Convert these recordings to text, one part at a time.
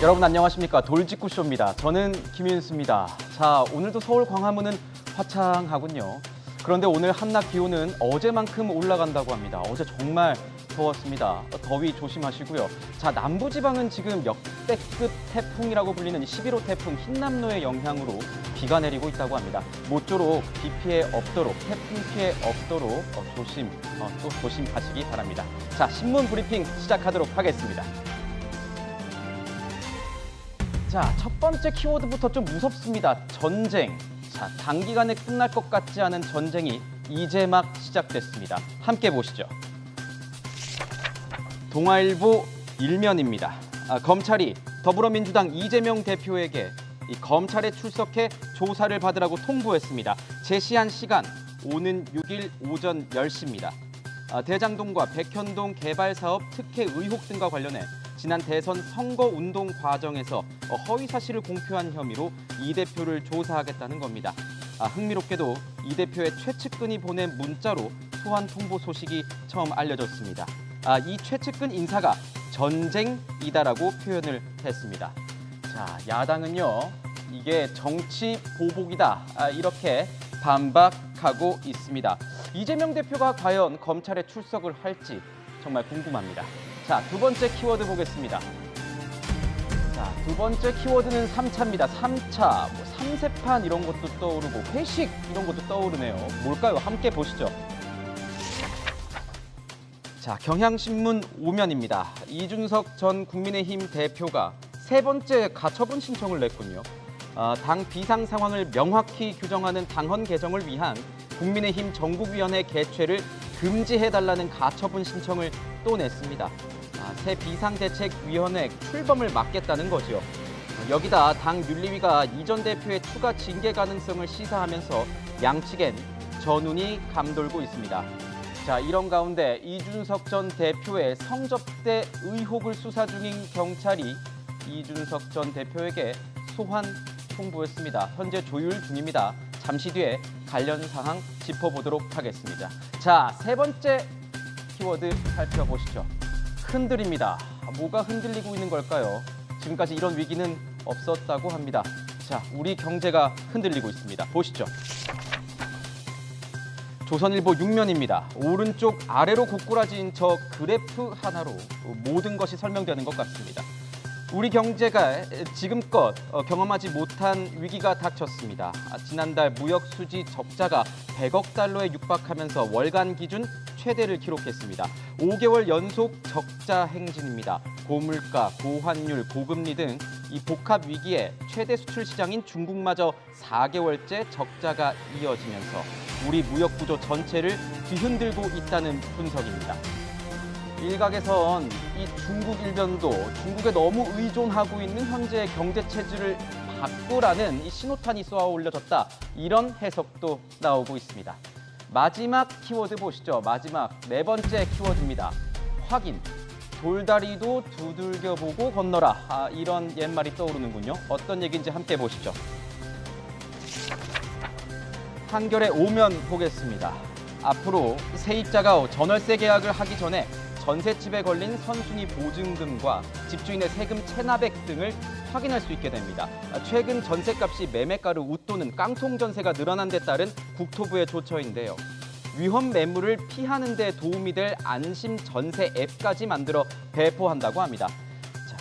여러분 안녕하십니까. 돌직구쇼입니다. 저는 김윤수입니다. 자, 오늘도 서울 광화문은 화창하군요. 그런데 오늘 한낮 기온은 어제만큼 올라간다고 합니다. 어제 정말 더웠습니다. 더위 조심하시고요. 자, 남부지방은 지금 역대급 태풍이라고 불리는 11호 태풍 흰남노의 영향으로 비가 내리고 있다고 합니다. 모쪼록 비 피해 없도록, 태풍 피해 없도록 또 조심하시기 바랍니다. 자, 신문 브리핑 시작하도록 하겠습니다. 자, 첫 번째 키워드부터 좀 무섭습니다. 전쟁. 자, 단기간에 끝날 것 같지 않은 전쟁이 이제 막 시작됐습니다. 함께 보시죠. 동아일보 일면입니다. 검찰이 더불어민주당 이재명 대표에게 이 검찰에 출석해 조사를 받으라고 통보했습니다. 제시한 시간 오는 6일 오전 10시입니다. 대장동과 백현동 개발사업 특혜 의혹 등과 관련해 지난 대선 선거운동 과정에서 허위 사실을 공표한 혐의로 이 대표를 조사하겠다는 겁니다. 흥미롭게도 이 대표의 최측근이 보낸 문자로 소환 통보 소식이 처음 알려졌습니다. 이 최측근 인사가 전쟁이다라고 표현을 했습니다. 자, 야당은요, 이게 정치 보복이다, 이렇게 반박하고 있습니다. 이재명 대표가 과연 검찰에 출석을 할지 정말 궁금합니다. 자, 두 번째 키워드 보겠습니다. 자, 두 번째 키워드는 3차입니다. 3차, 삼세판 이런 것도 떠오르고 회식 이런 것도 떠오르네요. 뭘까요? 함께 보시죠. 자, 경향신문 5면입니다. 이준석 전 국민의힘 대표가 세 번째 가처분 신청을 냈군요. 당 비상 상황을 명확히 규정하는 당헌 개정을 위한 국민의힘 전국위원회 개최를 금지해달라는 가처분 신청을 또 냈습니다. 새 비상대책위원회 출범을 막겠다는 거죠. 여기다 당 윤리위가 이 전 대표의 추가 징계 가능성을 시사하면서 양측엔 전운이 감돌고 있습니다. 자, 이런 가운데 이준석 전 대표의 성접대 의혹을 수사 중인 경찰이 이준석 전 대표에게 소환 통보했습니다. 현재 조율 중입니다. 잠시 뒤에 관련 사항 짚어보도록 하겠습니다. 자, 세 번째 키워드 살펴보시죠. 흔들립니다. 뭐가 흔들리고 있는 걸까요? 지금까지 이런 위기는 없었다고 합니다. 자, 우리 경제가 흔들리고 있습니다. 보시죠. 조선일보 6면입니다. 오른쪽 아래로 고꾸라진 저 그래프 하나로 모든 것이 설명되는 것 같습니다. 우리 경제가 지금껏 경험하지 못한 위기가 닥쳤습니다. 지난달 무역 수지 적자가 100억 달러에 육박하면서 월간 기준 최대를 기록했습니다. 5개월 연속 적자 행진입니다. 고물가, 고환율, 고금리 등 이 복합 위기에 최대 수출 시장인 중국마저 4개월째 적자가 이어지면서 우리 무역 구조 전체를 뒤흔들고 있다는 분석입니다. 일각에선 이 중국 일변도 중국에 너무 의존하고 있는 현재의 경제 체질을 바꾸라는 이 신호탄이 쏘아 올려졌다, 이런 해석도 나오고 있습니다. 마지막 키워드 보시죠. 마지막 네 번째 키워드입니다. 확인. 돌다리도 두들겨보고 건너라. 이런 옛말이 떠오르는군요. 어떤 얘기인지 함께 보시죠. 한겨레 5면 보겠습니다. 앞으로 세입자가 전월세 계약을 하기 전에 전셋집에 걸린 선순위 보증금과 집주인의 세금 체납액 등을 확인할 수 있게 됩니다. 최근 전셋값이 매매가를 웃도는 깡통 전세가 늘어난 데 따른 국토부의 조처인데요. 위험 매물을 피하는 데 도움이 될 안심 전세 앱까지 만들어 배포한다고 합니다. 자,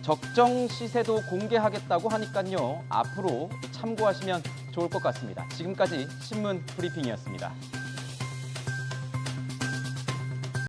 적정 시세도 공개하겠다고 하니까요. 앞으로 참고하시면 좋을 것 같습니다. 지금까지 신문 브리핑이었습니다.